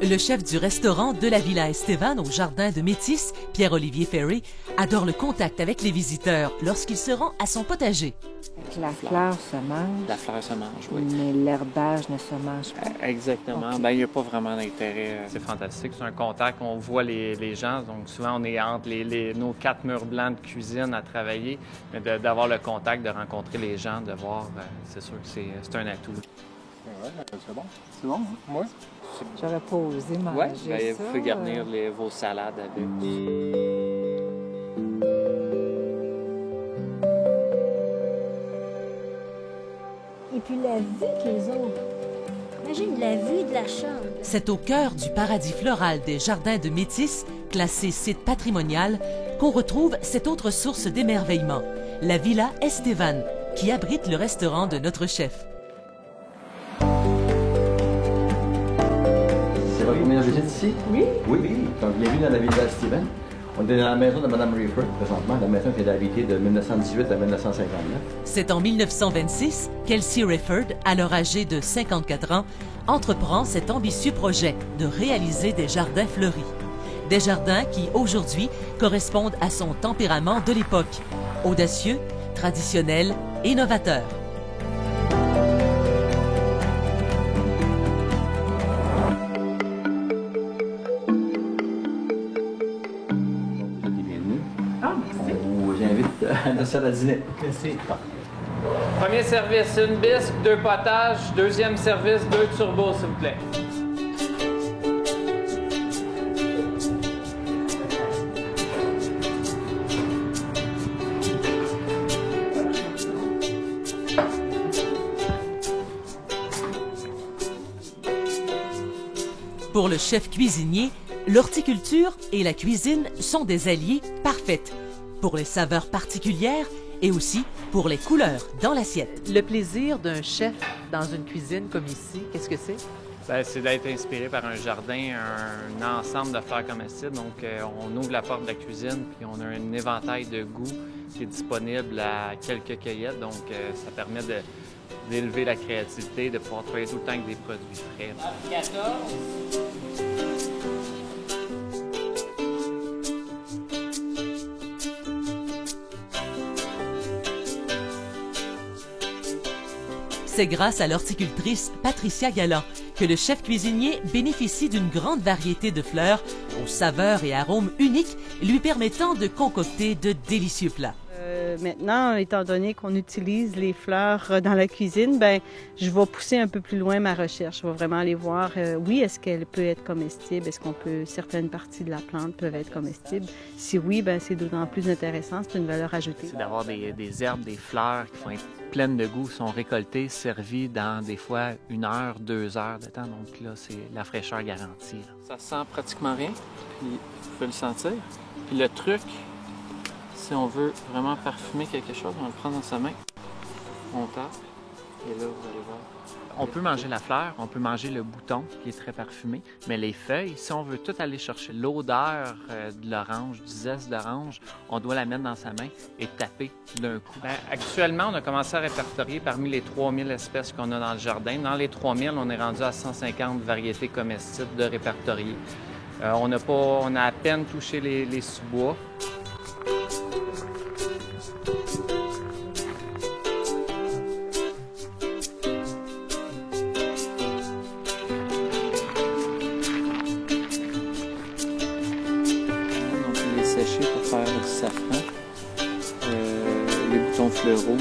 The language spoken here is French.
Le chef du restaurant de la Villa Estevan au jardin de Métis, Pierre-Olivier Ferry, adore le contact avec les visiteurs lorsqu'il se rend à son potager. La fleur se mange. La fleur se mange, oui. Mais l'herbage ne se mange pas. Exactement. Okay. Bien, il n'y a pas vraiment d'intérêt. C'est fantastique. C'est un contact. On voit les gens. Donc, souvent, on est entre nos 4 murs blancs de cuisine à travailler. Mais d'avoir le contact, de rencontrer les gens, de voir, c'est sûr que c'est un atout. Oui, c'est bon. C'est bon, hein? Oui. J'aurais pas osé manger Oui, ça. Vous pouvez garnir vos salades avec. Et puis la vue qu'ils ont. Imagine la vue de la chambre. C'est au cœur du paradis floral des jardins de Métis, classé site patrimonial, qu'on retrouve cette autre source d'émerveillement, la Villa Estevan, qui abrite le restaurant de notre chef. C'est votre première visite ici? Oui. Oui. Donc, bienvenue dans la Villa Estevan. On est dans la maison de Mme Rayford présentement, la maison qui est habitée de 1918 à 1959. C'est en 1926 qu'Elsie Rayford, alors âgée de 54 ans, entreprend cet ambitieux projet de réaliser des jardins fleuris. Des jardins qui, aujourd'hui, correspondent à son tempérament de l'époque, audacieux, traditionnel et novateur. À la salle à dîner. Merci. Premier service, une bisque, 2 potages. Deuxième service, 2 turbos, s'il vous plaît. Pour le chef cuisinier, l'horticulture et la cuisine sont des alliés parfaits. Pour les saveurs particulières et aussi pour les couleurs dans l'assiette. Le plaisir d'un chef dans une cuisine comme ici, qu'est-ce que c'est? Bien, c'est d'être inspiré par un jardin, un ensemble de fleurs comestibles. Donc, on ouvre la porte de la cuisine, puis on a un éventail de goûts qui est disponible à quelques cueillettes. Donc, ça permet d'élever la créativité, de pouvoir travailler tout le temps avec des produits frais. 14. C'est grâce à l'horticultrice Patricia Galland que le chef cuisinier bénéficie d'une grande variété de fleurs aux saveurs et arômes uniques, lui permettant de concocter de délicieux plats. Maintenant, étant donné qu'on utilise les fleurs dans la cuisine, ben, je vais pousser un peu plus loin ma recherche. Je vais vraiment aller voir, oui, est-ce qu'elle peut être comestible? Est-ce qu'on peut, certaines parties de la plante peuvent être comestibles? Si oui, ben, c'est d'autant plus intéressant, c'est une valeur ajoutée. C'est d'avoir des herbes, des fleurs qui vont être pleines de goût, sont récoltées, servies dans des fois 1 heure, 2 heures de temps. Donc là, c'est la fraîcheur garantie. Là. Ça sent pratiquement rien, puis vous pouvez le sentir. Puis le truc, si on veut vraiment parfumer quelque chose, on le prend dans sa main, on tape, et là, vous allez voir. On peut manger la fleur, on peut manger le bouton qui est très parfumé, mais les feuilles, si on veut tout aller chercher l'odeur de l'orange, du zeste d'orange, on doit la mettre dans sa main et taper d'un coup. Bien, actuellement, on a commencé à répertorier parmi les 3000 espèces qu'on a dans le jardin. Dans les 3000, on est rendu à 150 variétés comestibles de répertoriées. On a à peine touché les sous-bois. Sécher pour faire du safran, les boutons fleuraux